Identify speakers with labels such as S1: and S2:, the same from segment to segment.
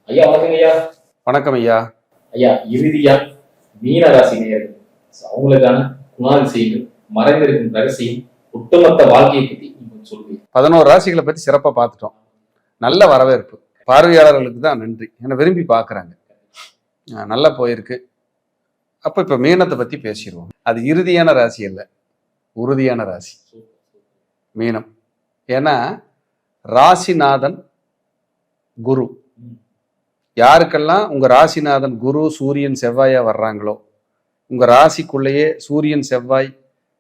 S1: ஐயா வணக்கம் ஐயா.
S2: வணக்கம் ஐயா.
S1: ஐயா இறுதியா மீனராசி நேயர்கள் அவங்களுக்கான குணாதிசயங்கள், மறைந்திருக்கும் ரகசியம், ஒட்டுமொத்த வாழ்க்கையை பத்தி நீங்க சொல்லுவீங்க.
S2: 11 ராசிகளை பத்தி சிறப்பா பார்த்துட்டோம். நல்ல வரவேற்பு. பார்வையாளர்களுக்கு தான் நன்றி. என்னை விரும்பி பார்க்குறாங்க. நல்லா போயிருக்கு. அப்போ இப்போ மீனத்தை பத்தி பேசிடுவோம். அது இறுதியான ராசி அல்ல, உறுதியான ராசி மீனம். ஏன்னா ராசிநாதன் குரு. யாருக்கெல்லாம் உங்க ராசிநாதன் குரு சூரியன் செவ்வாயா வர்றாங்களோ, உங்க ராசிக்குள்ளேயே சூரியன் செவ்வாய்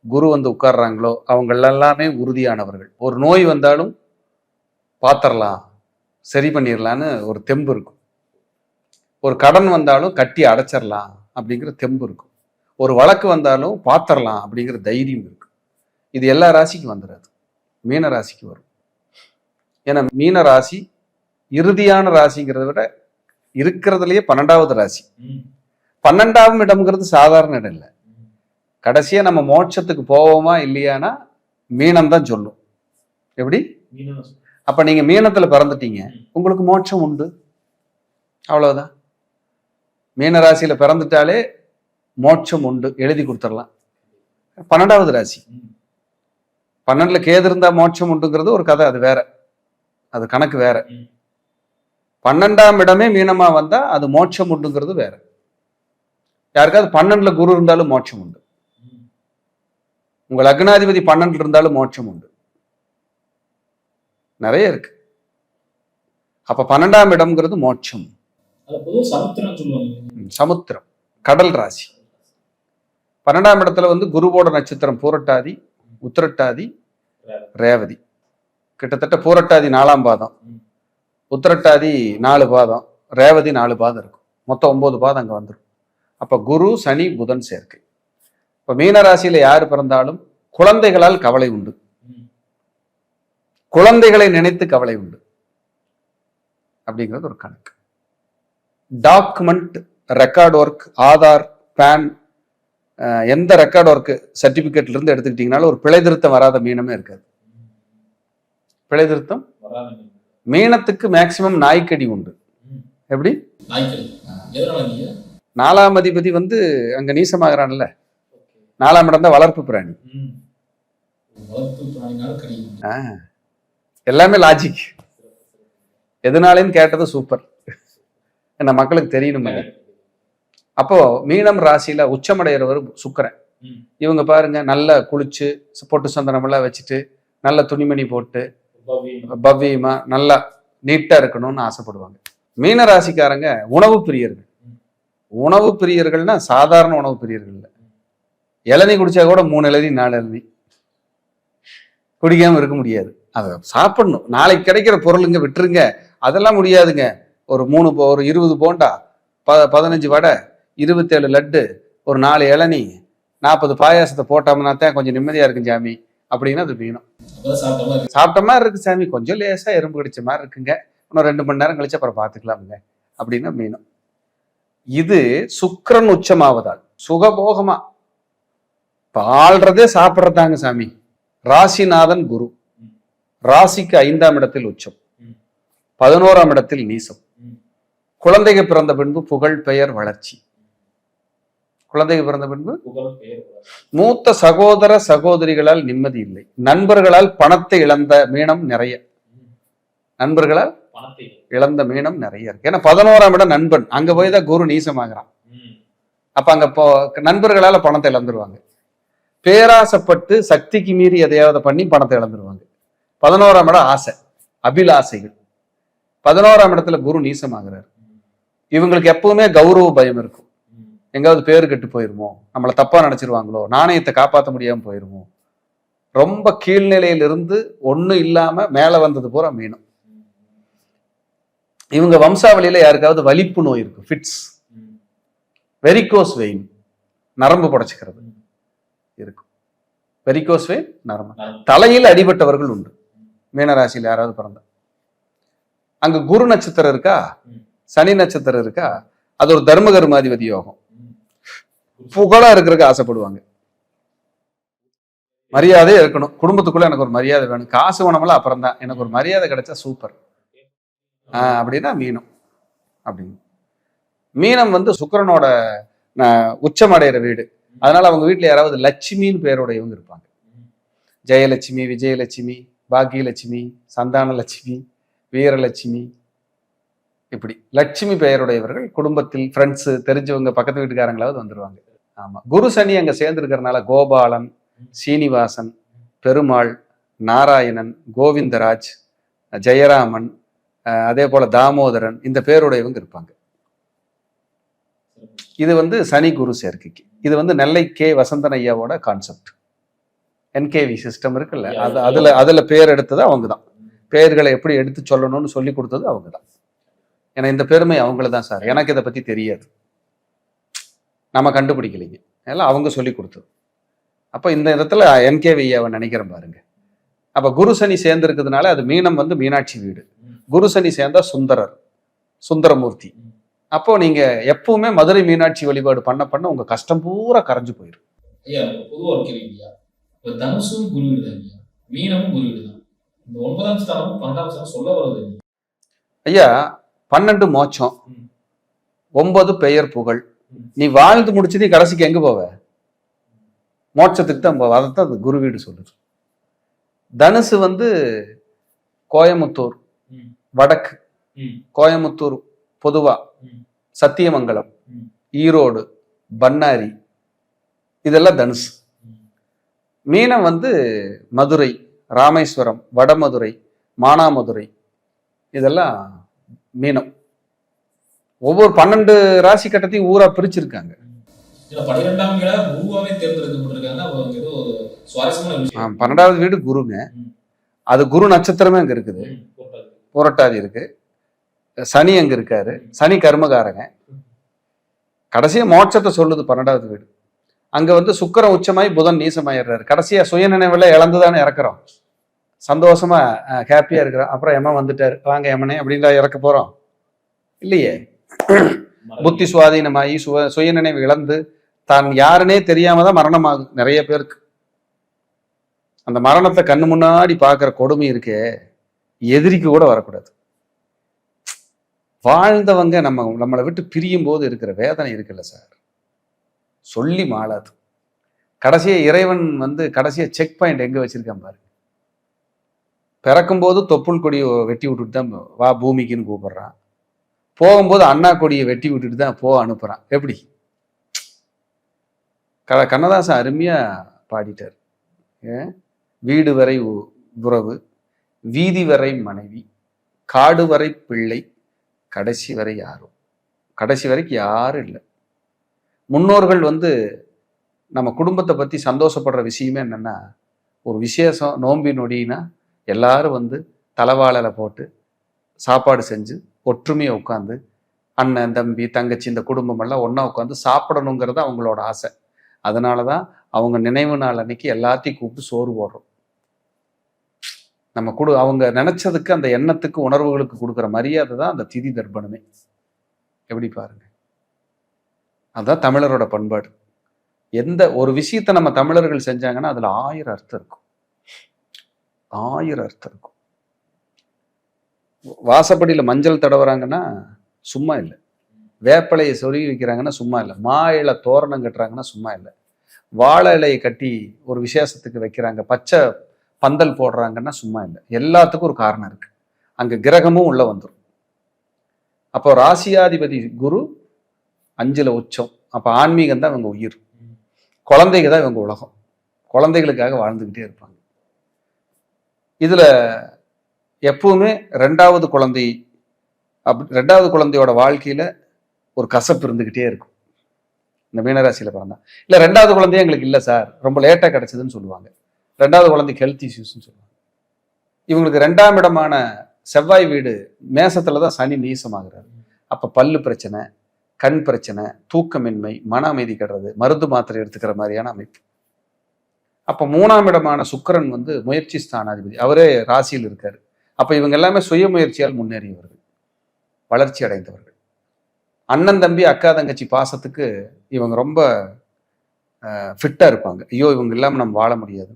S2: குரு வந்து உட்கார்றாங்களோ அவங்க எல்லாமே உறுதியானவர்கள். ஒரு நோய் வந்தாலும் பார்த்துடலாம், சரி பண்ணிடலான்னு ஒரு தெம்பு இருக்கும். ஒரு கடன் வந்தாலும் கட்டி அடைச்சிடலாம் அப்படிங்கிற தெம்பு இருக்கும். ஒரு வழக்கு வந்தாலும் பார்த்துடலாம் அப்படிங்கிற தைரியம் இருக்கும். இது எல்லா ராசிக்கும் வந்துடாது, மீன ராசிக்கு வரும். ஏன்னா மீன ராசி இறுதியான ராசிங்கிறத விட இருக்கிறதுலயே 12வது ராசி. 12ஆம் இடம்ங்கிறது சாதாரண இடம் இல்லை. கடைசியா நம்ம மோட்சத்துக்கு போவோமா இல்லையானா மீனம் தான் சொல்லும். எப்படி? அப்ப நீங்க மீனத்துல பிறந்துட்டீங்க, உங்களுக்கு மோட்சம் உண்டு, அவ்வளவுதான். மீன ராசியில பிறந்துட்டாலே மோட்சம் உண்டு, எழுதி கொடுத்துடலாம். 12வது ராசி. 12ல கேது இருந்தா மோட்சம் உண்டுங்கிறது ஒரு கதை, அது வேற, அது கணக்கு வேற. 12ஆம் இடமே மீனமா வந்தா அது மோட்சம் உண்டுங்கிறது வேற. யாருக்காவது 12ல குரு இருந்தாலும் மோட்சம் உண்டு. உங்க லக்னாதிபதி 12ல இருந்தாலும் மோட்சம் உண்டு. நிறைய இருக்கு. அப்ப 12ஆம் இடம்ங்கிறது மோட்சம். சமுத்திரம், கடல் ராசி. 12ஆம் இடத்துல வந்து குருவோட நட்சத்திரம் பூரட்டாதி, உத்திரட்டாதி, ரேவதி. கிட்டத்தட்ட பூரட்டாதி 4ஆம் பாதம், உத்திரட்டாதி 4 பாதம், ரேவதி 4 பாதம் இருக்கும். மொத்தம் 9 பாதம் அங்க வந்துடும். அப்ப குரு சனி புதன் சேர்க்கை. இப்ப மீனராசியில யாரு பிறந்தாலும் குழந்தைகளால் கவலை உண்டு, குழந்தைகளை நினைத்து கவலை உண்டு அப்படிங்கிறது ஒரு கணக்கு. Document, record work, Aadhaar, PAN, எந்த ரெக்கார்ட் ஒர்க் சர்டிபிகேட்ல இருந்து எடுத்துக்கிட்டீங்கனாலும் ஒரு பிழை திருத்தம் வராத மீனமே இருக்காது. பிழை திருத்தம் மீனத்துக்கு மேக்சிமம் நாய்க்கடி உண்டு. எப்படி? 4ஆம் அதிபதி வந்து அங்க நீசமாகறான்ல, 4ஆம் இடம் தான் வளர்ப்பு பிராணி. எல்லாமே லாஜிக். எதுனாலையும் கேட்டது சூப்பர், என்ன மக்களுக்கு தெரியணும். அப்போ மீனம் ராசியில உச்சமடைகிறவர் சுக்கிரன். இவங்க பாருங்க, நல்லா குளிச்சு பொட்டு சந்தனம் எல்லாம் வச்சுட்டு நல்ல துணிமணி போட்டு பவ்யமா நல்லா நீட்டா இருக்கணும்னு ஆசைப்படுவாங்க. மீன ராசிக்காரங்க உணவு பிரியர்கள். உணவு பிரியர்கள்னா சாதாரண உணவு பிரியர்கள் இல்லை. இளநீ குடிச்சா கூட 3 இளநீ 4 இளநீ குடிக்காம இருக்க முடியாது. அதை சாப்பிடணும். நாளைக்கு கிடைக்கிற பொருளுங்க விட்டுருங்க, அதெல்லாம் முடியாதுங்க. ஒரு 20 போண்டா, 15 வடை, 27 லட்டு, ஒரு 4 இளநீ, 40 பாயாசத்தை போட்டோம்னா தான் கொஞ்சம் நிம்மதியா இருக்கும் சாமி அப்படின்னு அது மீனம். சாப்பிட்ட மாதிரி இருக்கு சாமி, கொஞ்சம் லேசா எறும்பு கடிச்ச மாதிரி இருக்குங்க, இன்னும் 2 மணி நேரம் கழிச்சு அப்புறம் பார்த்துக்கலாமுங்க அப்படின்னா மீனம். இது சுக்கிரன் உச்சமாவதால் சுகபோகமா ஆள்றதே சாப்பிட்றதாங்க சாமி. ராசிநாதன் குரு ராசிக்கு 5ஆம் இடத்தில் உச்சம், 11ஆம் இடத்தில் நீசம். குழந்தைக்கு பிறந்த பின்பு புகழ், பெயர், வளர்ச்சி. குழந்தைக்கு பிறந்த பின்பு மூத்த சகோதர சகோதரிகளால் நிம்மதி இல்லை. நண்பர்களால் பணத்தை இழந்த மீனம் நிறைய. நண்பர்களால் இழந்த மீனம் நிறைய இருக்கு. ஏன்னா 11ஆம் இடம் நண்பன், அங்க போய் தான் குரு நீசமாகறான். அப்ப அங்க நண்பர்களால பணத்தை இழந்துருவாங்க. பேராசைப்பட்டு சக்திக்கு மீறி எதையாவது பண்ணி பணத்தை இழந்துருவாங்க. 11ஆம் இடம் ஆசை, அபிலாசைகள். 11ஆம் இடத்துல குரு நீசமாகிறார். இவங்களுக்கு எப்பவுமே கௌரவ பயம் இருக்கும். எங்காவது பேரு கெட்டு போயிருமோ, நம்மளை தப்பா நினைச்சிருவாங்களோ, நாணயத்தை காப்பாற்ற முடியாம போயிருமோ. ரொம்ப கீழ்நிலையிலிருந்து ஒன்னும் இல்லாம மேல வந்தது பூரா மீனம். இவங்க வம்சாவளியில யாருக்காவது வலிப்பு நோய் இருக்கு, ஃபிட்ஸ், வெரிகோஸ் வெயின், நரம்பு புடைச்சிக்கிறது இருக்கும். வெரிகோஸ் வெயின், நரம்பு. தலையில் அடிபட்டவர்கள் உண்டு மீனராசியில் யாராவது பிறந்த. அங்க குரு நட்சத்திரம் இருக்கா, சனி நட்சத்திரம் இருக்கா, அது ஒரு தர்மகர்மாதிபதி யோகம். புகழா இருக்கிறதுக்கு ஆசைப்படுவாங்க. மரியாதையே இருக்கணும். குடும்பத்துக்குள்ள எனக்கு ஒரு மரியாதை வேணும், காசு வேணும்ல அப்புறம் தான், எனக்கு ஒரு மரியாதை கிடைச்சா சூப்பர் அப்படின்னா மீனம். அப்படின்னு. மீனம் வந்து சுக்கிரனோட உச்சமடைகிற வீடு. அதனால அவங்க வீட்டுல யாராவது லட்சுமின்னு பேருடையவங்க இருப்பாங்க. ஜெயலட்சுமி, விஜயலட்சுமி, பாக்கியலட்சுமி, சந்தான லட்சுமி, வீரலட்சுமி, இப்படி லட்சுமி பெயருடையவர்கள் குடும்பத்தில் ஃப்ரெண்ட்ஸு தெரிஞ்சவங்க பக்கத்து வீட்டுக்காரங்களாவது வந்துடுவாங்க. ஆமா, குரு சனி அங்க சேர்ந்துருக்கிறதுனால கோபாலன், சீனிவாசன், பெருமாள், நாராயணன், கோவிந்தராஜ், ஜெயராமன், அதே போல தாமோதரன், இந்த பேருடையவங்க இருப்பாங்க. இது வந்து சனி குரு சேர்க்கைக்கு. இது வந்து நெல்லை கே வசந்தன் ஐயாவோட கான்செப்ட். என்கேவி சிஸ்டம் இருக்குல்ல, அதுல பேர் எடுத்தது அவங்க தான். பேர்களை எப்படி எடுத்து சொல்லணும்னு சொல்லி கொடுத்தது அவங்க தான். ஏன்னா இந்த பெருமை அவங்கள தான் சார். எனக்கு இதை பத்தி தெரியாது, நம்ம கண்டுபிடிக்கலைங்க, எல்லாம் அவங்க சொல்லி கொடுத்தது. அப்போ இந்த இடத்துல என்கேவி ஐயாவை நினைக்கிறேன் பாருங்க. அப்ப குரு சனி சேர்ந்திருக்கிறதுனால அது மீனம் வந்து மீனாட்சி வீடு. குரு சனி சேர்ந்தா சுந்தரர், சுந்தரமூர்த்தி. அப்போ நீங்க எப்பவுமே மதுரை மீனாட்சி வழிபாடு பண்ண பண்ண உங்க கஷ்டம் பூரா கரைஞ்சு போயிடும்.
S1: ஐயா, பொதுவா ஒரு கேள்வி ஐயா. இப்ப தனுசும் குரு வீடு தான் ஐயா, மீனமும் குரு வீடு தான். இந்த 9ஆம் ஸ்தானமும் 12ஆம் ஸ்தானம் சொல்ல வருது
S2: ஐயா. 12 மோட்சம், 9 பெயர் புகழ். நீ வாழ்ந்து முடிச்சது கடைசிக்கு எங்க போவ? மோட்சத்துக்கு தான் போவ. அதைத்தான் அது குரு வீடு சொல்லுது. தனுசு வந்து கோயமுத்தூர் வடக்கு, கோயமுத்தூர் பொதுவா, சத்தியமங்கலம், ஈரோடு, பண்ணாரி, இதெல்லாம் தனுசு. மீனம் வந்து மதுரை, ராமேஸ்வரம், வடமதுரை, மானாமதுரை, இதெல்லாம் மீனம். ஒவ்வொரு 12 ராசி கட்டத்தையும் ஊரா பிரிச்சிருக்காங்க.
S1: 12ஆம் வீடா குருவாவே தேர்ந்தெடுக்கப்பட்டிருக்காங்க. அவங்க ஏதோ ஒரு சுவாரஸ்யமான விஷயம்.
S2: 12வது வீடு குருங்க. அது குரு நட்சத்திரமே அங்க இருக்குது, புரட்டாதி இருக்கு. சனி அங்க இருக்காரு, சனி கர்மகாரங்க. கடைசியா மோட்சத்தை சொல்லுது 12வது வீடு. அங்க வந்து சுக்கிரன் உச்சமாய் புதன் நீசமாயிடுறாரு. கடைசியா சுயநினைவுல இழந்துதானே இறக்குறோம். சந்தோஷமா ஹாப்பியா இருக்கிறோம். அப்புறம் எமன் வந்துட்டாரு, வாங்க எமனே அப்படின்னா இறக்க போறோம் இல்லையே. புத்தி சுவாதீனமாகி சுயநினைவு இழந்து தான் யாருன்னே தெரியாம தான் மரணம் ஆகுது நிறைய பேருக்கு. அந்த மரணத்தை கண்ணு முன்னாடி பார்க்குற கொடுமை இருக்கே, எதிரிக்கு கூட வரக்கூடாது. வாழ்ந்தவங்க நம்மளை விட்டு பிரியும் போது இருக்கிற வேதனை இருக்குல்ல சார், சொல்லி மாளாது. கடைசியா இறைவன் வந்து கடைசியா செக் பாயிண்ட் எங்க வச்சிருக்கான் பாருங்க. பிறக்கும்போது தொப்புள் கொடியை வெட்டி விட்டுட்டு தான் வா பூமிக்குன்னு கூப்பிடுறான். போகும்போது அண்ணா கொடியை வெட்டி விட்டுட்டு தான் அனுப்புறான். எப்படி? கண்ணதாசன் அருமையா பாடிட்டார். வீடு வரை உறவு, வீதி வரை மனைவி, காடு வரை பிள்ளை, கடைசி வரை யாரும். கடைசி வரைக்கும் யாரும் இல்லை. முன்னோர்கள் வந்து நம்ம குடும்பத்தை பத்தி சந்தோஷப்படுற விஷயமே என்னன்னா, ஒரு விசேஷம் நோம்பி நொடினா எல்லாரும் வந்து தலைவாழல போட்டு சாப்பாடு செஞ்சு ஒற்றுமையை உட்காந்து அண்ணன் தம்பி தங்கச்சி இந்த குடும்பம் எல்லாம் ஒன்றா உட்காந்து சாப்பிடணுங்கிறது அவங்களோட ஆசை. அதனால தான் அவங்க நினைவு நாள் அன்னைக்கு எல்லாத்தையும் கூப்பிட்டு சோறு போடுறோம். நம்ம அவங்க நினைச்சதுக்கு அந்த எண்ணத்துக்கு உணர்வுகளுக்கு கொடுக்குற மரியாதை தான் அந்த திதி தர்ப்பணமே. எப்படி பாருங்க, அதுதான் தமிழரோட பண்பாடு. எந்த ஒரு விஷயத்தை நம்ம தமிழர்கள் செஞ்சாங்கன்னா அதுல 1000 அர்த்தம் இருக்கும், 1000 அர்த்தம் இருக்கும். வாசப்படியில மஞ்சள் தடவுறாங்கன்னா சும்மா இல்லை, வேப்பலையை சொருகி வைக்கிறாங்கன்னா சும்மா இல்லை, மா இலை தோரணம் கட்டுறாங்கன்னா சும்மா இல்லை, வாழை இலையை கட்டி ஒரு விசேஷத்துக்கு வைக்கிறாங்க, பச்சை பந்தல் போடுறாங்கன்னா சும்மா இல்லை. எல்லாத்துக்கும் ஒரு காரணம் இருக்கு. அங்க கிரகமும் உள்ள வந்துடும். அப்போ ராசியாதிபதி குரு 5ல் உச்சம். அப்போ ஆன்மீகம் தான் இவங்க உயிர், குழந்தைங்க தான் இவங்க உலகம். குழந்தைகளுக்காக வாழ்ந்துக்கிட்டே இருப்பாங்க. இதுல எப்பவுமே 2வது குழந்தை, ரெண்டாவது குழந்தையோட வாழ்க்கையில ஒரு கசப்பு இருந்துகிட்டே இருக்கும். இந்த மீனராசியில பிறந்தா இல்ல 2வது குழந்தையே எங்களுக்கு இல்லை சார், ரொம்ப லேட்டா கிடைச்சதுன்னு சொல்லுவாங்க. 2வது குழந்தைக்கு ஹெல்த் இஷ்யூஸ்ன்னு சொல்லுவாங்க. இவங்களுக்கு 2ஆம் இடமான செவ்வாய் வீடு மேசத்துலதான் சனி நீசமாகிறாரு. அப்ப பல்லு பிரச்சனை, கண் பிரச்சனை, தூக்கமின்மை, மன அமைதி கெடுறது, மருந்து மாத்திரை எடுத்துக்கிற மாதிரியான அமைப்பு. அப்ப 3ஆம் இடமான சுக்கிரன் வந்து முயற்சி ஸ்தானாதிபதி, அவரே ராசியில் இருக்காரு. அப்ப இவங்க எல்லாமே சுய முயற்சியால் முன்னேறியவர்கள், வளர்ச்சி அடைந்தவர்கள். அண்ணன் தம்பி அக்கா தங்கச்சி பாசத்துக்கு இவங்க ரொம்ப ஃபிட்டா இருப்பாங்க. ஐயோ இவங்க இல்லாம நம்ம வாழ முடியாது.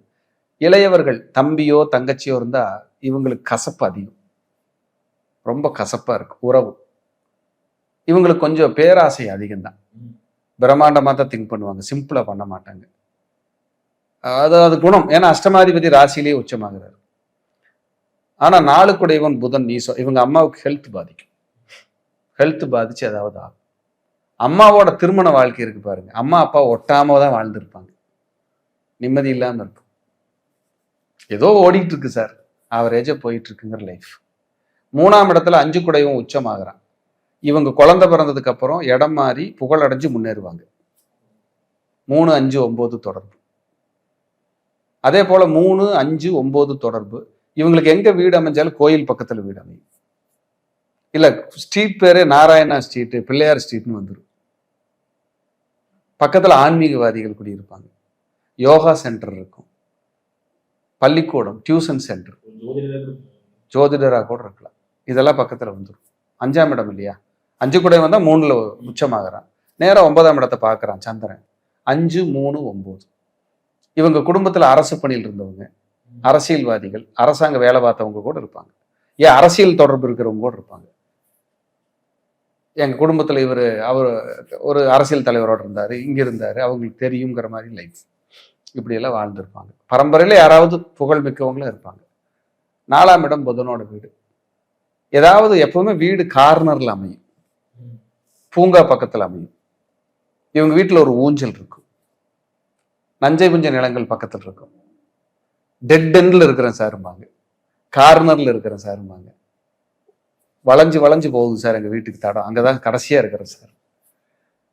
S2: இளையவர்கள் தம்பியோ தங்கச்சியோ இருந்தா இவங்களுக்கு கசப்பு அதிகம், ரொம்ப கசப்பா இருக்கு உறவு. இவங்களுக்கு கொஞ்சம் பேராசை அதிகம்தான். பிரம்மாண்டமாக தான் திங்க் பண்ணுவாங்க, சிம்பிளா பண்ண மாட்டாங்க. அது குணம். ஏன்னா அஷ்டமாதிபதி ராசியிலேயே உச்சமாகிறார். ஆனா நாளுக்குடையவன் புதன் நீசம். இவங்க அம்மாவுக்கு ஹெல்த் பாதிக்கும். ஹெல்த் பாதிச்சு ஏதாவது ஆகும். அம்மாவோட திருமண வாழ்க்கை இருக்கு பாருங்க, அம்மா அப்பா ஒட்டாம தான் வாழ்ந்துருப்பாங்க, நிம்மதி இல்லாம இருக்கும். ஏதோ ஓடிட்டு இருக்கு சார், ஆவரேஜா போயிட்டு இருக்குங்கிற லைஃப். 3ஆம் இடத்துல 5 குடையும் உச்சமாகறான். இவங்க குழந்தை பிறந்ததுக்கு அப்புறம் இடம் மாறி புகழடைஞ்சு முன்னேறுவாங்க. 3, 5, 9 தொடர்பு. அதே போல 3, 5, 9 தொடர்பு. இவங்களுக்கு எங்க வீடு அமைஞ்சாலும் கோயில் பக்கத்துல வீடு அமையும். இல்ல ஸ்ட்ரீட் பேரு நாராயணா ஸ்ட்ரீட், பிள்ளையார் ஸ்ட்ரீட்னு வந்துடும். பக்கத்துல ஆன்மீகவாதிகள் குடியிருப்பாங்க, யோகா சென்டர் இருக்கும், பள்ளிக்கூடம், டியூஷன் சென்டர், ஜோதிடராக கூட இருக்கலாம். இதெல்லாம் பக்கத்துல வந்துடும். 5ஆம் இடம் இல்லையா, 5 குடை வந்தா 3ல உச்சமாகறான். நேரா 9ஆம் இடத்தை பார்க்கறான் சந்திரன். 5, 3, 9. இவங்க குடும்பத்துல அரசு பணியில் இருந்தவங்க, அரசியல்வாதிகள், அரசாங்க வேலை பார்த்தவங்க கூட இருப்பாங்க. ஏன் அரசியல் தொடர்பு இருக்கிறவங்க கூட இருப்பாங்க. எங்க குடும்பத்துல அவர் ஒரு அரசியல் தலைவரோட இருந்தாரு, இங்க இருந்தாரு, அவங்களுக்கு தெரியுங்கிற மாதிரி லைஃப். இப்படி எல்லாம் வாழ்ந்திருப்பாங்க. பரம்பரையில யாராவது புகழ் மிக்கவங்களும் இருப்பாங்க. 4ஆம் இடம் புதனோட வீடு. ஏதாவது எப்பவுமே வீடு கார்னர்ல அமையும், பூங்கா பக்கத்துல அமையும். இவங்க வீட்டுல ஒரு ஊஞ்சல் இருக்கும், நஞ்சை புஞ்ச நிலங்கள் பக்கத்துல இருக்கும். டெட் எண்ட்ல இருக்கிறேன் சாரும்பாங்க, கார்னர்ல இருக்கிறேன் சாரும்பாங்க. வளைஞ்சு வளைஞ்சு போகுது சார் எங்க வீட்டுக்கு தடம், அங்கதான் கடைசியா இருக்கிறேன் சார்.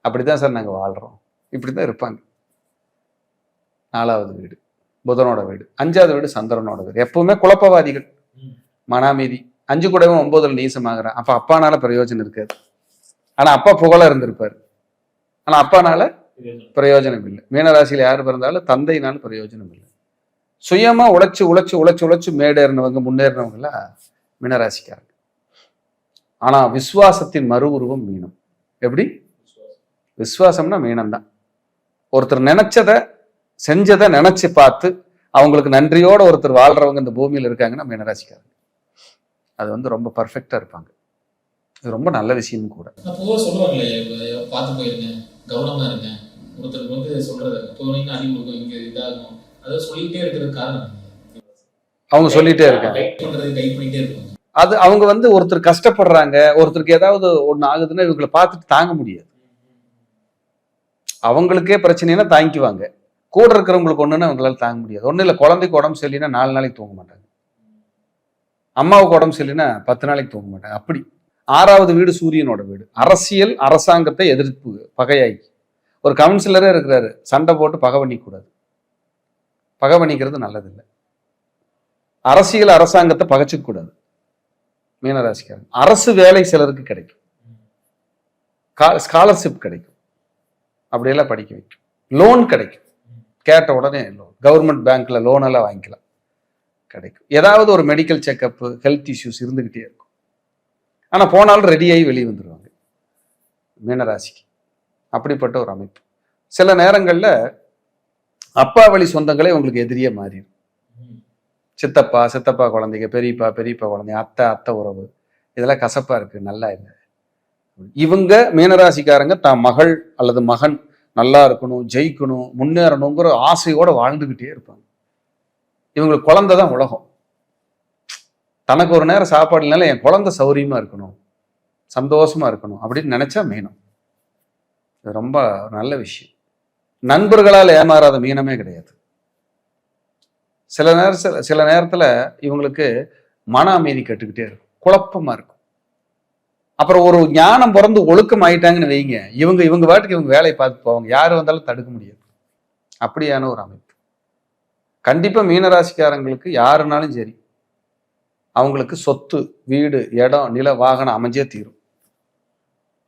S2: அப்படிதான் சார் நாங்க வாழ்றோம். இப்படிதான் இருப்பாங்க. 4வது வீடு புதனோட வீடு. 5வது வீடு சந்திரனோட வீடு. எப்பவுமே குழப்பவாதிகள், மனாமீதி. 5 கூடவும் 9ல் நீசமாகறான். அப்ப அப்பானால பிரயோஜனம் இருக்காது. ஆனா அப்பா புகழ இருந்திருப்பாரு, ஆனா அப்பானால பிரயோஜனம் இல்லை. மீனராசியில யாரு பிறந்தாலும் தந்தையினால பிரயோஜனம் இல்லை. சுயமா உழைச்சு உழைச்சு உழைச்சு உழைச்சு மேடேறினவங்க, முன்னேறினவங்கள மீனராசிக்காரங்க. ஆனா விசுவாசத்தின் மறு உருவம் மீனம். எப்படி? விசுவாசம்னா மீனம் தான். ஒருத்தர் நினைச்சதை செஞ்சதை நினைச்சு பார்த்து அவங்களுக்கு நன்றியோட ஒருத்தர் வாழ்றவங்க இந்த பூமியில இருக்காங்கன்னா மீனராசிக்காரங்க. அது வந்து ரொம்ப பர்ஃபெக்டா இருப்பாங்க. இது ரொம்ப நல்ல விஷயம் கூட.
S1: பொதுவாக சொல்லுவாங்களே, பார்த்து போயிருங்க, கவனமா இருங்க. ஒருத்தருக்கு வந்து சொல்றது போனீங்கன்னா அடி கொடுக்கும், இங்க இதாகும், அதை சொல்லிட்டே இருக்கிறது காரணம்
S2: அவங்க சொல்லிட்டே இருக்காங்க,
S1: கைட் பண்ணிட்டே இருப்பாங்க.
S2: அது அவங்க வந்து ஒருத்தர் கஷ்டப்படுறாங்க, ஒருத்தருக்கு ஏதாவது ஒண்ணு ஆகுதுன்னா இவங்களை பார்த்துட்டு தாங்க முடியாது. அவங்களுக்கே பிரச்சனைனா தாங்கிக்குவாங்க, கூட இருக்கிறவங்களுக்கு ஒண்ணுன்னா அவங்களால தாங்க முடியாது. ஒன்றும் இல்லை, குழந்தைக்கு உடம்பு சரியில்லைன்னா 4 நாளைக்கு தூங்க மாட்டாங்க, அம்மாவுக்கு உடம்பு சரியில்லைன்னா 10 நாளைக்கு தூங்க மாட்டாங்க. அப்படி. 6வது வீடு சூரியனோட வீடு. அரசியல் அரசாங்கத்தை எதிர்ப்பு பகையாக்கி ஒரு கவுன்சிலரே இருக்கிறாரு, சண்டை போட்டு பகை பண்ணிக்கூடாது. பகை பண்ணிக்கிறது நல்லதில்லை. அரசியல் அரசாங்கத்தை பகைச்சிக்க கூடாது. மீனராசிக்காரங்க அரசு வேலை சிலருக்கு கிடைக்கும், ஸ்காலர்ஷிப் கிடைக்கும், அப்படியெல்லாம் படிக்க வைக்கும், லோன் கிடைக்கும், கேட்ட உடனே லோன், கவர்மெண்ட் பேங்க்ல லோன் எல்லாம் வாங்கிக்கலாம், கிடைக்கும். ஏதாவது ஒரு மெடிக்கல் செக்அப், ஹெல்த் இஷ்யூஸ் இருந்துகிட்டே இருக்கும். ஆனா போனாலும் ரெடியாகி வெளியே வந்துடுவாங்க மீனராசிக்கு. அப்படிப்பட்ட ஒரு அமைப்பு. சில நேரங்கள்ல அப்பா வழி சொந்தங்களே உங்களுக்கு எதிரியே மாறிடும். சித்தப்பா சித்தப்பா குழந்தைங்க, பெரியப்பா பெரியப்பா குழந்தைங்க, அத்தை அத்தை உறவு, இதெல்லாம் கசப்பா இருக்கு, நல்லா இல்லை. இவங்க மீனராசிக்காரங்க தான் மகள் அல்லது மகன் நல்லா இருக்கணும், ஜெயிக்கணும், முன்னேறணுங்கிற ஆசையோட வாழ்ந்துகிட்டே இருப்பாங்க. இவங்களுக்கு குழந்தை தான் உலகம். தனக்கு ஒரு நேரம் சாப்பாடுனால என் குழந்தை சௌரியமா இருக்கணும், சந்தோஷமா இருக்கணும் அப்படின்னு நினைச்சா மீனம். இது ரொம்ப நல்ல விஷயம். நண்பர்களால் ஏமாறாத மீனமே கிடையாது. சில நேரத்துல இவங்களுக்கு மன அமைதி கட்டுக்கிட்டே இருக்கும், குழப்பமா இருக்கும். அப்புறம் ஒரு ஞானம் பிறந்து ஒழுக்கம் ஆயிட்டாங்கன்னு வைங்க, இவங்க பாட்டுக்கு இவங்க வேலையை பார்த்து போவாங்க, யாரு வந்தாலும் தடுக்க முடியாது. அப்படியான ஒரு அமைப்பு. கண்டிப்பா மீனராசிக்காரங்களுக்கு யாருனாலும் சரி, அவங்களுக்கு சொத்து, வீடு, இடம், நில, வாகனம் அமைஞ்சே தீரும்.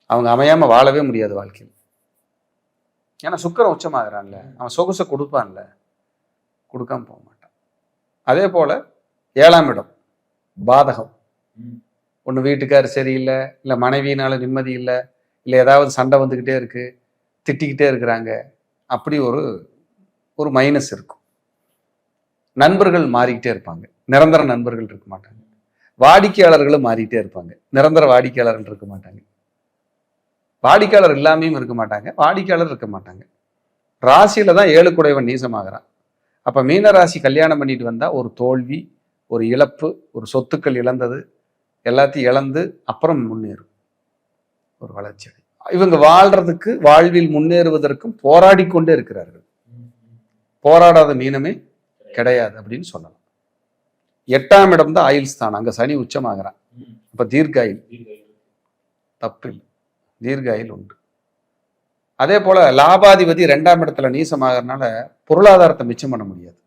S2: அவங்க அமையாம வாழவே முடியாது வாழ்க்கையில். ஏன்னா சுக்கிரன் உச்சமாகறான்ல, அவன் சொகுசை கொடுப்பான்ல, கொடுக்காம போக மாட்டான். அதே போல 7ஆம் இடம் பாதகம். ஒன்று வீட்டுக்கார் சரியில்லை, இல்லை மனைவியினால நிம்மதி இல்லை, இல்லை ஏதாவது சண்டை வந்துக்கிட்டே இருக்கு, திட்டிக்கிட்டே இருக்கிறாங்க, அப்படி ஒரு மைனஸ் இருக்கும். நண்பர்கள் மாறிக்கிட்டே இருப்பாங்க, நிரந்தர நண்பர்கள் இருக்க மாட்டாங்க. வாடிக்கையாளர்களும் மாறிக்கிட்டே இருப்பாங்க, நிரந்தர வாடிக்கையாளர்கள் இருக்க மாட்டாங்க. வாடிக்கையாளர் இல்லாமையும் இருக்க மாட்டாங்க, வாடிக்கையாளர் இருக்க மாட்டாங்க. ராசியில தான் 7 குடைவன் நீசமாகறான். அப்ப மீன ராசி கல்யாணம் பண்ணிட்டு வந்தா ஒரு தோல்வி, ஒரு இழப்பு, ஒரு சொத்துக்கள் இழந்தது எல்லாத்தையும் இழந்து அப்புறம் முன்னேறும், ஒரு வளர்ச்சி. இவங்க வாழ்றதுக்கு, வாழ்வில் முன்னேறுவதற்கும் போராடி கொண்டே இருக்கிறார்கள். போராடாத மீனமே கிடையாது அப்படின்னு சொல்லலாம். 8ஆம் இடம் தான் ஆயுள் ஸ்தானம், அங்க சனி உச்சமாகறான். அப்ப தீர்க்காயில் தப்பில்லை, தீர்க்காயில் உண்டு. அதே போல லாபாதிபதி 2ஆம் இடத்துல நீசமாகறதுனால பொருளாதாரத்தை மிச்சம் பண்ண முடியாது.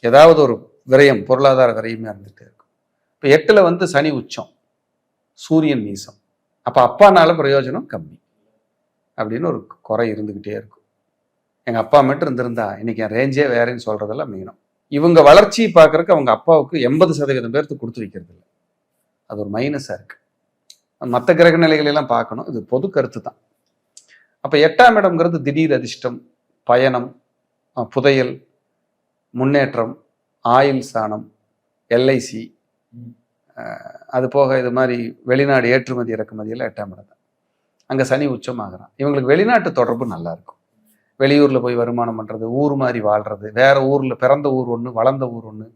S2: ஏதாவது ஒரு விரயம், பொருளாதார விரயமே இருந்துட்டே இருக்கும். இப்ப 8ல சனி உச்சம், சூரியன் நீசம். அப்ப அப்பானால பிரயோஜனம் கம்மி அப்படின்னு ஒரு குறை இருந்துகிட்டே இருக்கும். எங்க அப்பா மட்டும் இருந்திருந்தா இன்னைக்கு என் ரேஞ்சே வேறேன்னு சொல்றதெல்லாம் மீனம். இவங்க வளர்ச்சியை பார்க்கறதுக்கு அவங்க அப்பாவுக்கு 80% பேர்த்து கொடுத்து வைக்கிறது இல்லை. அது ஒரு மைனஸா இருக்கு. மற்ற கிரக நிலைகளெல்லாம் பார்க்கணும், இது பொது கருத்து தான். அப்ப 8ஆம் இடம்ங்கிறது திடீர் அதிர்ஷ்டம், பயணம், புதையல், முன்னேற்றம், ஆயுள் ஸ்தானம், எல்ஐசி, அது போக இது மாதிரி வெளிநாடு ஏற்றுமதி இறக்குமதி எல்லாம் 8ஆம் இடம் தான். அங்க சனி உச்சம் ஆகிறான். இவங்களுக்கு வெளிநாட்டு தொடர்பு நல்லா இருக்கும். வெளியூர்ல போய் வருமானம் பண்றது, ஊர் மாதிரி வாழ்றது, வேற ஊர்ல பிறந்த ஊர் ஒண்ணு, வளர்ந்த ஊர் ஒண்ணு,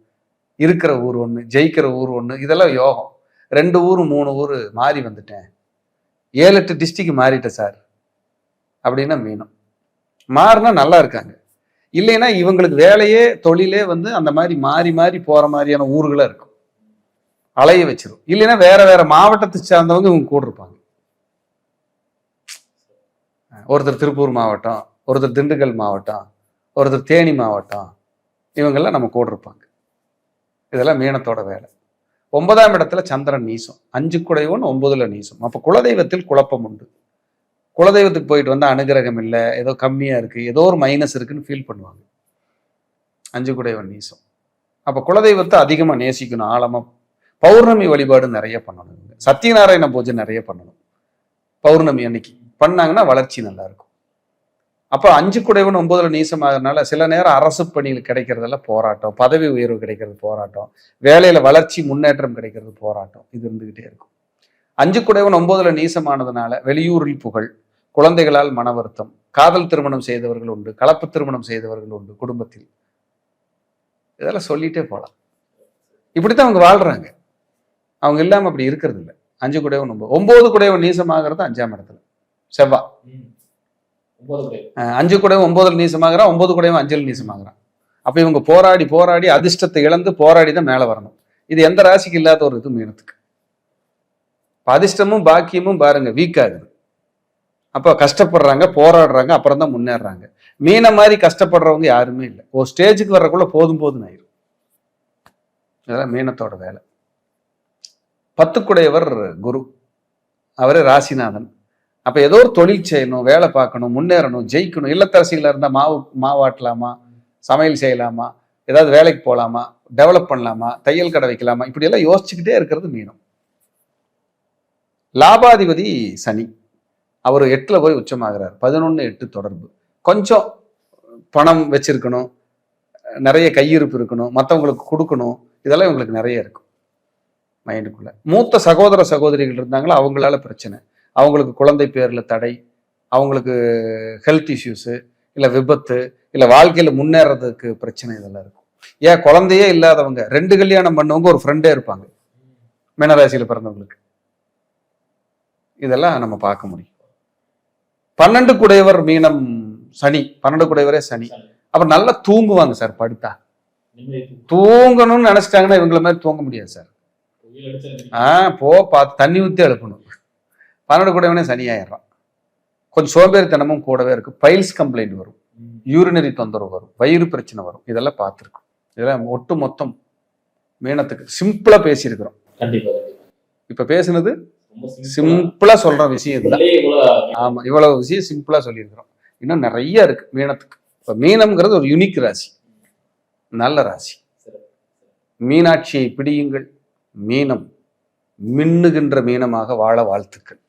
S2: இருக்கிற ஊர் ஒண்ணு, ஜெயிக்கிற ஊர் ஒண்ணு, இதெல்லாம் யோகம். 2 ஊர் 3 ஊர் மாறி வந்துட்டேன், 7-8 டிஸ்ட்ரிக்ட் மாறிட்டேன் சார் அப்படின்னா மீனம். மாறினா நல்லா இருக்காங்க. இல்லைன்னா இவங்களுக்கு வேலையே தொழிலே அந்த மாதிரி மாறி மாறி போற மாதிரியான ஊர்களா இருக்கும், அலைய வச்சிரும். இல்லைன்னா வேற வேற மாவட்டத்தை சார்ந்தவங்க இவங்க கூட இருப்பாங்க. ஒருத்தர் திருப்பூர் மாவட்டம், ஒருத்தர் திண்டுக்கல் மாவட்டம், ஒருத்தர் தேனி மாவட்டம், இவங்கெல்லாம் நம்ம கூட இருப்பாங்க. இதெல்லாம் மீனத்தோட வேலை. 9ஆம் இடத்துல சந்திரன் நீசம், 5 குடைவன் 9ல நீசம். அப்ப குலதெய்வத்தில் குழப்பம் உண்டு. குலதெய்வத்துக்கு போயிட்டு அனுகிரகம் இல்லை, ஏதோ கம்மியா இருக்கு, ஏதோ ஒரு மைனஸ் இருக்குன்னு ஃபீல் பண்ணுவாங்க. 5 குடைவன் நீசம். அப்ப குலதெய்வத்தை அதிகமா நேசிக்கணும், ஆழமா. பௌர்ணமி வழிபாடு நிறைய பண்ணணும், சத்யநாராயண பூஜை நிறைய பண்ணணும். பௌர்ணமி அன்னைக்கு பண்ணாங்கன்னா வளர்ச்சி நல்லா இருக்கும். அப்ப 5 குடைவன் 9ல நீசமாகறதுனால சில நேரம் அரசு பணிகள் கிடைக்கிறதெல்லாம் போராட்டம், பதவி உயர்வு கிடைக்கிறது போராட்டம், வேலையில வளர்ச்சி முன்னேற்றம் கிடைக்கிறது போராட்டம், இது இருந்துகிட்டே இருக்கும். 5 குடைவன் 9ல நீசமானதுனால வெளியூரில் புகழ், குழந்தைகளால் மன வருத்தம், காதல் திருமணம் செய்தவர்கள் உண்டு, கலப்பு திருமணம் செய்தவர்கள் உண்டு குடும்பத்தில். இதெல்லாம் சொல்லிட்டே போலாம். இப்படித்தான் அவங்க வாழ்றாங்க. அவங்க இல்லாம அப்படி இருக்கிறது இல்லை. 5 குடைவன் 9 குடைவன் நீசமாகிறது 5ஆம் இடத்துல செவ்வா. 5 குடைவன் 9ல நீசமாகறான், 9 குடைவன் 5ல் நீசமாகறான். அப்ப இவங்க போராடி போராடி அதிர்ஷ்டத்தை இழந்து போராடி தான் மேல வரணும். இது எந்த ராசிக்கு இல்லாத ஒரு இது மீனத்துக்கு. அதிர்ஷ்டமும் பாக்கியமும் பாருங்க வீக் ஆகுது. அப்ப கஷ்டப்படுறாங்க, போராடுறாங்க, அப்புறம் தான் முன்னேறாங்க. மீன மாதிரி கஷ்டப்படுறவங்க யாருமே இல்லை. ஒரு ஸ்டேஜுக்கு வர்றக்குள்ள போதும் போதுன்னு ஆயிரும். இதெல்லாம் மீனத்தோட வேலை. 10 குடையவர் குரு, அவரே ராசிநாதன். அப்ப ஏதோ ஒரு தொழில் செய்யணும், வேலை பார்க்கணும், முன்னேறணும், ஜெயிக்கணும். இல்லத்தரசிகளா இருந்தா மாவாட்டலாமா, சமையல் செய்யலாமா, ஏதாவது வேலைக்கு போகலாமா, டெவலப் பண்ணலாமா, தையல் கடை வைக்கலாமா, இப்படி எல்லாம் யோசிச்சுக்கிட்டே இருக்கிறது மீனம். லாபாதிபதி சனி, அவர் 8ல போய் உச்சமாகிறார். 11-8 தொடர்பு. கொஞ்சம் பணம் வச்சிருக்கணும், நிறைய கையிருப்பு இருக்கணும், மற்றவங்களுக்கு கொடுக்கணும், இதெல்லாம் இவங்களுக்கு நிறைய இருக்கும் மைண்டுக்குள்ள. மூத்த சகோதர சகோதரிகள் இருந்தாங்களோ அவங்களால பிரச்சனை, அவங்களுக்கு குழந்தை பேர்ல தடை, அவங்களுக்கு ஹெல்த் இஷ்யூஸு, இல்லை விபத்து, இல்லை வாழ்க்கையில முன்னேறதுக்கு பிரச்சனை, இதெல்லாம் இருக்கும். ஏன் குழந்தையே இல்லாதவங்க 2 கல்யாணம் பண்ணவங்க ஒரு ஃப்ரெண்டே இருப்பாங்க மீனராசியில பிறந்தவங்களுக்கு. இதெல்லாம் நம்ம பார்க்க முடியும். 12 குடையவர் மீனம் சனி, 12 குடையவரே சனி. அப்ப நல்லா தூங்குவாங்க சார். படுத்தா தூங்கணும்னு நினைச்சிட்டாங்கன்னா இவங்கள மாதிரி தூங்க முடியாது சார். பார்த்து தண்ணி ஊற்றி எழுப்பணும். 12 குடையவனே சனி ஆயிடுறான். கொஞ்சம் சோம்பேறித்தனமும் கூடவே இருக்கும். பைல்ஸ் கம்ப்ளைண்ட் வரும், யூரினரி தொந்தரவு வரும், வயிறு பிரச்சனை வரும். இதெல்லாம் பார்த்துருக்கோம். இதெல்லாம் ஒட்டு மொத்தம் மீனத்துக்கு சிம்பிளா பேசியிருக்கிறோம். இப்ப பேசுனது சிம்பிளா சொல்ற விஷயம் இதுதான். ஆமா, இவ்வளவு விஷயம் சிம்பிளா சொல்லியிருக்கிறோம். இன்னும் நிறைய இருக்கு மீனத்துக்கு. இப்ப மீனம்ங்கிறது ஒரு யூனிக் ராசி, நல்ல ராசி. மீனாட்சியை பிடியுங்கள். மீனம் மின்னுகின்ற மீனமாக வாழ வாழ்த்துக்கள்.